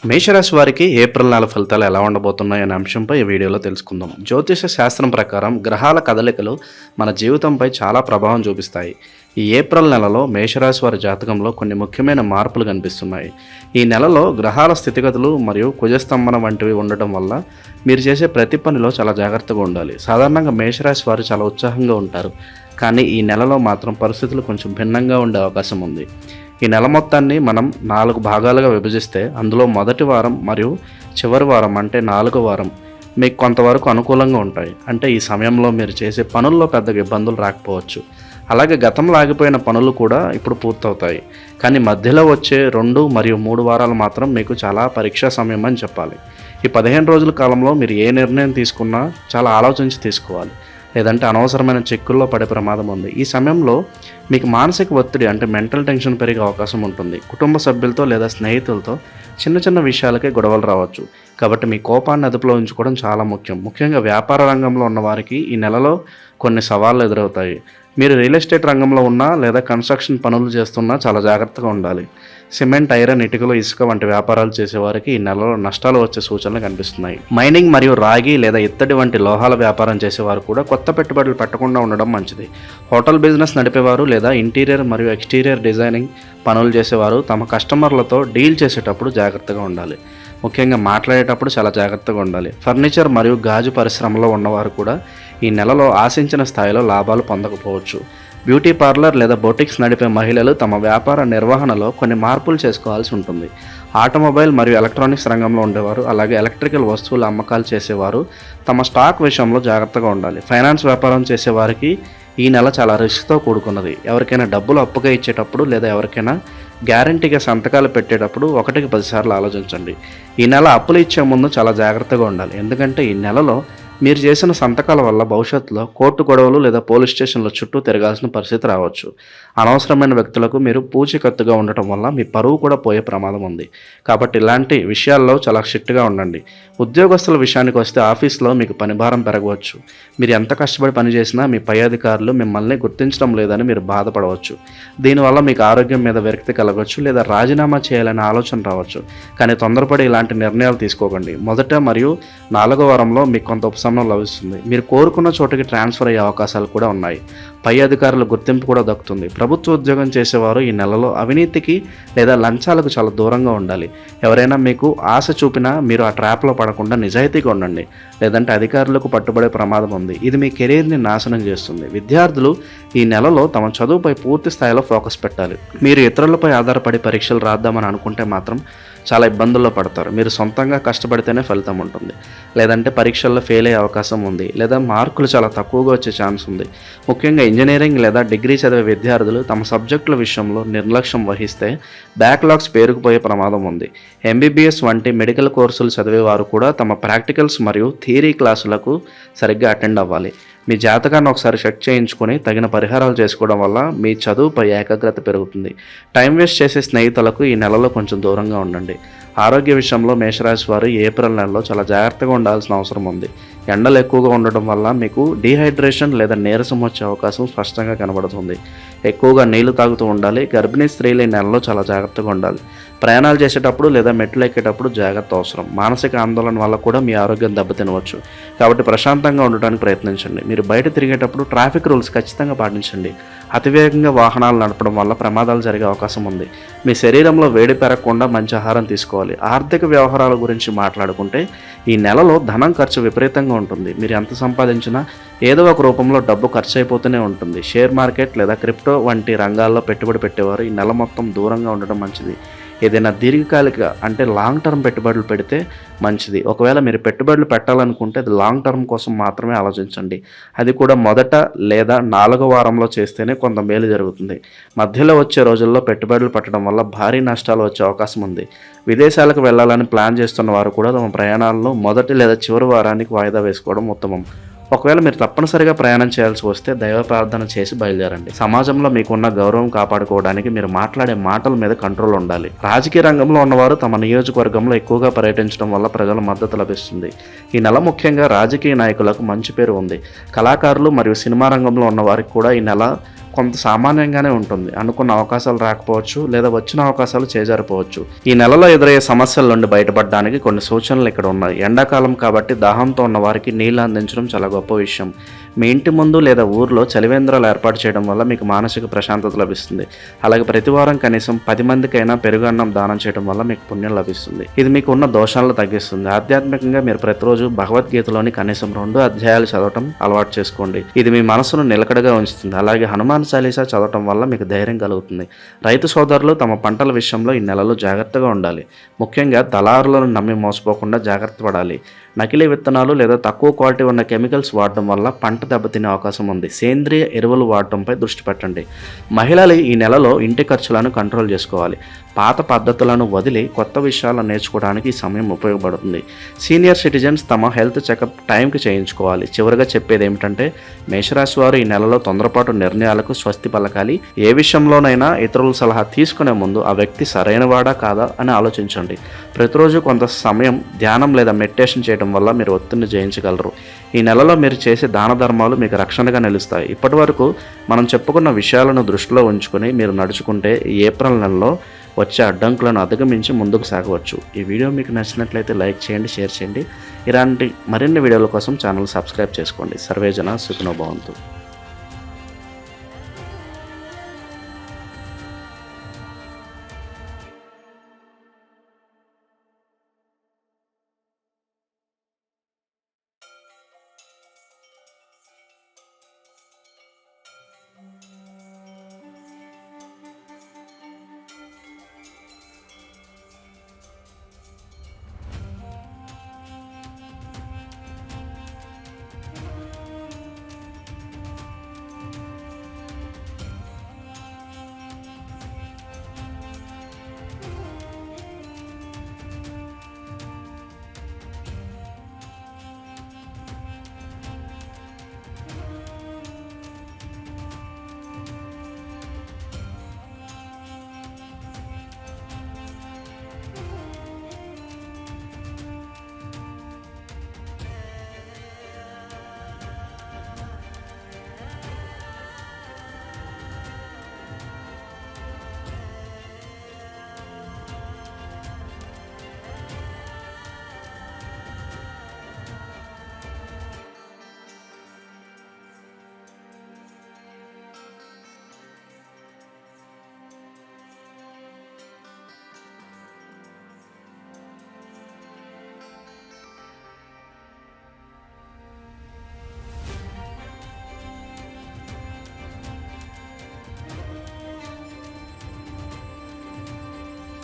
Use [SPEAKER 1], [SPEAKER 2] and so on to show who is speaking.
[SPEAKER 1] మేషరాశి వారికి ఏప్రిల్ నెల ఫలితాలు ఎలా ఉండబోతున్నాయనే అంశంపై ఈ వీడియోలో తెలుసుకుందాం. జ్యోతిష శాస్త్రం ప్రకారం గ్రహాల కదలికలు మన జీవితంపై చాలా ప్రభావం చూపిస్తాయి. ఈ ఏప్రిల్ నెలలో మేషరాశి వారి జాతకంలో కొన్ని ముఖ్యమైన మార్పులు కనిపిస్తున్నాయి. ఈ నెలలో గ్రహాల స్థితిగతులు మరియు కుజస్తంభన వంటివి ఉండటం వల్ల మీరు చేసే ప్రతి పనిలో చాలా జాగ్రత్తగా ఉండాలి. సాధారణంగా మేషరాశి వారు చాలా ఉత్సాహంగా ఉంటారు, కానీ ఈ నెలలో మాత్రం పరిస్థితులు కొంచెం భిన్నంగా ఉండే అవకాశం ఉంది. ఈ నెల మొత్తాన్ని మనం 4 భాగాలుగా విభజిస్తే అందులో మొదటి వారం మరియు చివరి వారం అంటే 4వ వారం మీకు కొంతవరకు అనుకూలంగా ఉంటాయి. అంటే ఈ సమయంలో మీరు చేసే పనుల్లో పెద్దగా ఇబ్బందులు రాకపోవచ్చు. అలాగే గతంలో ఆగిపోయిన పనులు కూడా ఇప్పుడు పూర్తవుతాయి. కానీ మధ్యలో వచ్చే 2 మరియు 3 వారాలు మాత్రం మీకు చాలా పరీక్షా సమయం అని చెప్పాలి. ఈ 15 రోజుల కాలంలో మీరు ఏ నిర్ణయం తీసుకున్నా చాలా ఆలోచించి తీసుకోవాలి, లేదంటే అనవసరమైన చిక్కుల్లో పడే ప్రమాదం ఉంది. ఈ సమయంలో మీకు మానసిక ఒత్తిడి అంటే మెంటల్ టెన్షన్ పెరిగే అవకాశం ఉంటుంది. కుటుంబ సభ్యులతో లేదా స్నేహితులతో చిన్న చిన్న విషయాలకే గొడవలు రావచ్చు. కాబట్టి మీ కోపాన్ని అదుపులో ఉంచుకోవడం చాలా ముఖ్యం. ముఖ్యంగా వ్యాపార రంగంలో ఉన్న వారికి ఈ నెలలో కొన్ని సవాళ్లు ఎదురవుతాయి. మీరు రియల్ ఎస్టేట్ రంగంలో ఉన్నా లేదా కన్స్ట్రక్షన్ పనులు చేస్తున్నా చాలా జాగ్రత్తగా ఉండాలి. సిమెంట్, ఐరన్, ఇటుకలు, ఇసుక వంటి వ్యాపారాలు చేసేవారికి ఈ నెలలో నష్టాలు వచ్చే సూచనలు కనిపిస్తున్నాయి. మైనింగ్ మరియు రాగి లేదా ఇత్తడి వంటి లోహాల వ్యాపారం చేసేవారు కూడా కొత్త పెట్టుబడులు పెట్టకుండా ఉండడం మంచిది. హోటల్ బిజినెస్ నడిపేవారు లేదా ఇంటీరియర్ మరియు ఎక్స్టీరియర్ డిజైనింగ్ పనులు చేసేవారు తమ కస్టమర్లతో డీల్ చేసేటప్పుడు జాగ్రత్తగా ఉండాలి. ముఖ్యంగా మాట్లాడేటప్పుడు చాలా జాగ్రత్తగా ఉండాలి. ఫర్నిచర్ మరియు గాజు పరిశ్రమలో ఉన్నవారు కూడా ఈ నెలలో ఆశించిన స్థాయిలో లాభాలు పొందకపోవచ్చు. బ్యూటీ పార్లర్ లేదా బొటిక్స్ నడిపే మహిళలు తమ వ్యాపార నిర్వహణలో కొన్ని మార్పులు చేసుకోవాల్సి ఉంటుంది. ఆటోమొబైల్ మరియు ఎలక్ట్రానిక్స్ రంగంలో ఉండేవారు, అలాగే ఎలక్ట్రికల్ వస్తువుల అమ్మకాలు చేసేవారు తమ స్టాక్ విషయంలో జాగ్రత్తగా ఉండాలి. ఫైనాన్స్ వ్యాపారం చేసేవారికి ఈ నెల చాలా రిస్క్తో కూడుకున్నది. ఎవరికైనా డబ్బులు అప్పుగా ఇచ్చేటప్పుడు లేదా ఎవరికైనా గ్యారంటీగా సంతకాలు పెట్టేటప్పుడు 1కి 10 సార్లు ఆలోచించండి. ఈ నెల అప్పులు ఇచ్చే ముందు చాలా జాగ్రత్తగా ఉండాలి, ఎందుకంటే ఈ నెలలో మీరు చేసిన సంతకాల వల్ల భవిష్యత్తులో కోర్టు గొడవలు లేదా పోలీస్ స్టేషన్ల చుట్టూ తిరగాల్సిన పరిస్థితి రావచ్చు. అనవసరమైన వ్యక్తులకు మీరు పూచికత్తుగా ఉండటం వల్ల మీ పరువు కూడా పోయే ప్రమాదం ఉంది. కాబట్టి ఇలాంటి విషయాల్లో చాలా స్ట్రిక్ట్గా ఉండండి. ఉద్యోగస్తుల విషయానికి వస్తే ఆఫీస్లో మీకు పనిభారం పెరగవచ్చు. మీరు ఎంత కష్టపడి పనిచేసినా మీ పై అధికారులు మిమ్మల్ని గుర్తించడం లేదని మీరు బాధపడవచ్చు. దీనివల్ల మీకు ఆరోగ్యం మీద విరక్తి కలగవచ్చు లేదా రాజీనామా చేయాలనే ఆలోచన రావచ్చు. కానీ తొందరపడి ఇలాంటి నిర్ణయాలు తీసుకోకండి. మొదట మరియు 4వ వారంలో మీకు కొంత ఉపశమనం లభిస్తుంది. మీరు కోరుకున్న చోటుకి ట్రాన్స్ఫర్ అయ్యే అవకాశాలు కూడా ఉన్నాయి. పై అధికారుల గుర్తింపు కూడా దక్కుతుంది. ప్రభుత్వ ఉద్యోగం చేసేవారు ఈ నెలలో అవినీతికి లేదా లంచాలకు చాలా దూరంగా ఉండాలి. ఎవరైనా మీకు ఆశ చూపినా మీరు ఆ ట్రాప్లో పడకుండా నిజాయితీగా ఉండండి, లేదంటే అధికారులకు పట్టుబడే ప్రమాదం ఉంది. ఇది మీ కెరీర్ని నాశనం చేస్తుంది. విద్యార్థులు ఈ నెలలో తమ చదువుపై పూర్తి స్థాయిలో ఫోకస్ పెట్టాలి. మీరు ఇతరులపై ఆధారపడి పరీక్షలు రాద్దామని అనుకుంటే మాత్రం చాలా ఇబ్బందుల్లో పడతారు. మీరు సొంతంగా కష్టపడితేనే ఫలితం ఉంటుంది, లేదంటే పరీక్షల్లో ఫెయిల్ అయ్యే అవకాశం ఉంది, లేదా మార్కులు చాలా తక్కువగా వచ్చే ఛాన్స్ ఉంది. ముఖ్యంగా ఇంజనీరింగ్ లేదా డిగ్రీ చదివే విద్యార్థులు తమ సబ్జెక్టుల విషయంలో నిర్లక్ష్యం వహిస్తే బ్యాక్లాగ్స్ పేరుకుపోయే ప్రమాదం ఉంది. ఎంబీబీఎస్ వంటి మెడికల్ కోర్సులు చదివే వారు కూడా తమ ప్రాక్టికల్స్ మరియు థియరీ క్లాసులకు సరిగ్గా అటెండ్ అవ్వాలి. మీ జాతకాన్ని ఒకసారి చెక్ చేయించుకొని తగిన పరిహారాలు చేసుకోవడం వల్ల మీ చదువుపై ఏకాగ్రత పెరుగుతుంది. టైం వేస్ట్ చేసే స్నేహితులకు ఈ నెలలో కొంచెం దూరంగా ఉండండి. ఆరోగ్య విషయంలో మేషరాశి వారు ఏప్రిల్ నెలలో చాలా జాగ్రత్తగా ఉండాల్సిన అవసరం ఉంది. ఎండలు ఎక్కువగా ఉండడం వల్ల మీకు డీహైడ్రేషన్ లేదా నీరసం వచ్చే అవకాశం స్పష్టంగా కనబడుతుంది. ఎక్కువగా నీళ్లు తాగుతూ ఉండాలి. గర్భిణీ స్త్రీలు ఈ నెలలో చాలా జాగ్రత్తగా ఉండాలి. ప్రయాణాలు చేసేటప్పుడు లేదా మెట్లు ఎక్కేటప్పుడు జాగ్రత్త అవసరం. మానసిక ఆందోళన వల్ల కూడా మీ ఆరోగ్యం దెబ్బతినవచ్చు. కాబట్టి ప్రశాంతంగా ఉండటానికి ప్రయత్నించండి. మీరు బయట తిరిగేటప్పుడు ట్రాఫిక్ రూల్స్ ఖచ్చితంగా పాటించండి. అతివేగంగా వాహనాలు నడపడం వల్ల ప్రమాదాలు జరిగే అవకాశం ఉంది. మీ శరీరంలో వేడి పెరగకుండా మంచి ఆహారం తీసుకోవాలి. ఆర్థిక వ్యవహారాల గురించి మాట్లాడుకుంటే ఈ నెలలో ధనం ఖర్చు విపరీతంగా ఉంటుంది. మీరు ఎంత సంపాదించినా ఏదో ఒక రూపంలో డబ్బు ఖర్చు అయిపోతూనే ఉంటుంది. షేర్ మార్కెట్ లేదా క్రిప్టో వంటి రంగాల్లో పెట్టుబడి పెట్టేవారు ఈ నెల మొత్తం దూరంగా ఉండడం మంచిది. ఏదైనా దీర్ఘకాలిక అంటే లాంగ్ టర్మ్ పెట్టుబడులు పెడితే మంచిది. ఒకవేళ మీరు పెట్టుబడులు పెట్టాలనుకుంటే అది లాంగ్ టర్మ్ కోసం మాత్రమే ఆలోచించండి. అది కూడా మొదట లేదా 4వ వారంలో చేస్తేనే కొంత మేలు జరుగుతుంది. మధ్యలో వచ్చే రోజుల్లో పెట్టుబడులు పెట్టడం వల్ల భారీ నష్టాలు వచ్చే అవకాశం ఉంది. విదేశాలకు వెళ్ళాలని ప్లాన్ చేస్తున్న వారు కూడా తమ ప్రయాణాలను మొదటి లేదా చివరి వారానికి వాయిదా వేసుకోవడం ఉత్తమం. ఒకవేళ మీరు తప్పనిసరిగా ప్రయాణం చేయాల్సి వస్తే దైవ ప్రార్థన చేసి బయలుదేరండి. సమాజంలో మీకున్న గౌరవం కాపాడుకోవడానికి మీరు మాట్లాడే మాటల మీద కంట్రోల్ ఉండాలి. రాజకీయ రంగంలో ఉన్నవారు తమ నియోజకవర్గంలో ఎక్కువగా పర్యటించడం వల్ల ప్రజల మద్దతు లభిస్తుంది. ఈ నెల ముఖ్యంగా రాజకీయ నాయకులకు మంచి పేరు ఉంది. కళాకారులు మరియు సినిమా రంగంలో ఉన్న వారికి కూడా ఈ నెల కొంత సామాన్యంగానే ఉంటుంది. అనుకున్న అవకాశాలు రాకపోవచ్చు, లేదా వచ్చిన అవకాశాలు చేజారిపోవచ్చు. ఈ నెలలో ఎదురయ్యే సమస్యల నుండి బయటపడడానికి కొన్ని సూచనలు ఇక్కడ ఉన్నాయి. ఎండాకాలం కాబట్టి దాహంతో ఉన్న వారికి నీళ్లు అందించడం చాలా గొప్ప విషయం. మీ ఇంటి ముందు లేదా ఊర్లో చలివేంద్రాలు ఏర్పాటు చేయడం వల్ల మీకు మానసిక ప్రశాంతత లభిస్తుంది. అలాగే ప్రతి వారం కనీసం 10 మందికైనా పెరుగు అన్నం దానం చేయడం వల్ల మీకు పుణ్యం లభిస్తుంది. ఇది మీకు ఉన్న దోషాలను తగ్గిస్తుంది. ఆధ్యాత్మికంగా మీరు ప్రతిరోజు భగవద్గీతలోని కనీసం 2 అధ్యాయాలు చదవటం అలవాటు చేసుకోండి. ఇది మీ మనసును నిలకడగా ఉంచుతుంది. అలాగే హనుమాన్ చాలీసా చదవటం వల్ల మీకు ధైర్యం కలుగుతుంది. రైతు సోదరులు తమ పంటల విషయంలో ఈ నెలలో జాగ్రత్తగా ఉండాలి. ముఖ్యంగా దళారులను నమ్మి మోసపోకుండా జాగ్రత్త పడాలి. నకిలీ విత్తనాలు లేదా తక్కువ క్వాలిటీ ఉన్న కెమికల్స్ వాడడం వల్ల పంట దెబ్బతినే అవకాశం ఉంది. సేంద్రియ ఎరువులు వాడటంపై దృష్టి పెట్టండి. మహిళలు ఈ నెలలో ఇంటి ఖర్చులను కంట్రోల్ చేసుకోవాలి. పాత పద్ధతులను వదిలి కొత్త విషయాలను నేర్చుకోవడానికి ఈ సమయం ఉపయోగపడుతుంది. సీనియర్ సిటిజన్స్ తమ హెల్త్ చెకప్ టైంకి చేయించుకోవాలి. చివరిగా చెప్పేది ఏమిటంటే మేషరాశి వారు ఈ నెలలో తొందరపాటు నిర్ణయాలకు స్వస్తి పలకాలి. ఏ విషయంలోనైనా ఇతరుల సలహా తీసుకునే ముందు ఆ వ్యక్తి సరైనవాడా కాదా అని ఆలోచించండి. ప్రతిరోజు కొంత సమయం ధ్యానం లేదా మెడిటేషన్ చేయడం వల్ల మీరు ఒత్తిడిని జయించగలరు. ఈ నెలలో మీరు చేసే దాన ధర్మాలు మీకు రక్షణగా నిలుస్తాయి. ఇప్పటి వరకు మనం చెప్పుకున్న విషయాలను దృష్టిలో ఉంచుకొని మీరు నడుచుకుంటే ఈ ఏప్రిల్ నెలలో వచ్చే అడ్డంకులను అధిగమించి ముందుకు సాగవచ్చు. ఈ వీడియో మీకు నచ్చినట్లయితే లైక్ చేయండి, షేర్ చేయండి. ఇలాంటి మరిన్ని వీడియోల కోసం ఛానల్ సబ్స్క్రైబ్ చేసుకోండి. సర్వేజన సుఖినో భవంతు.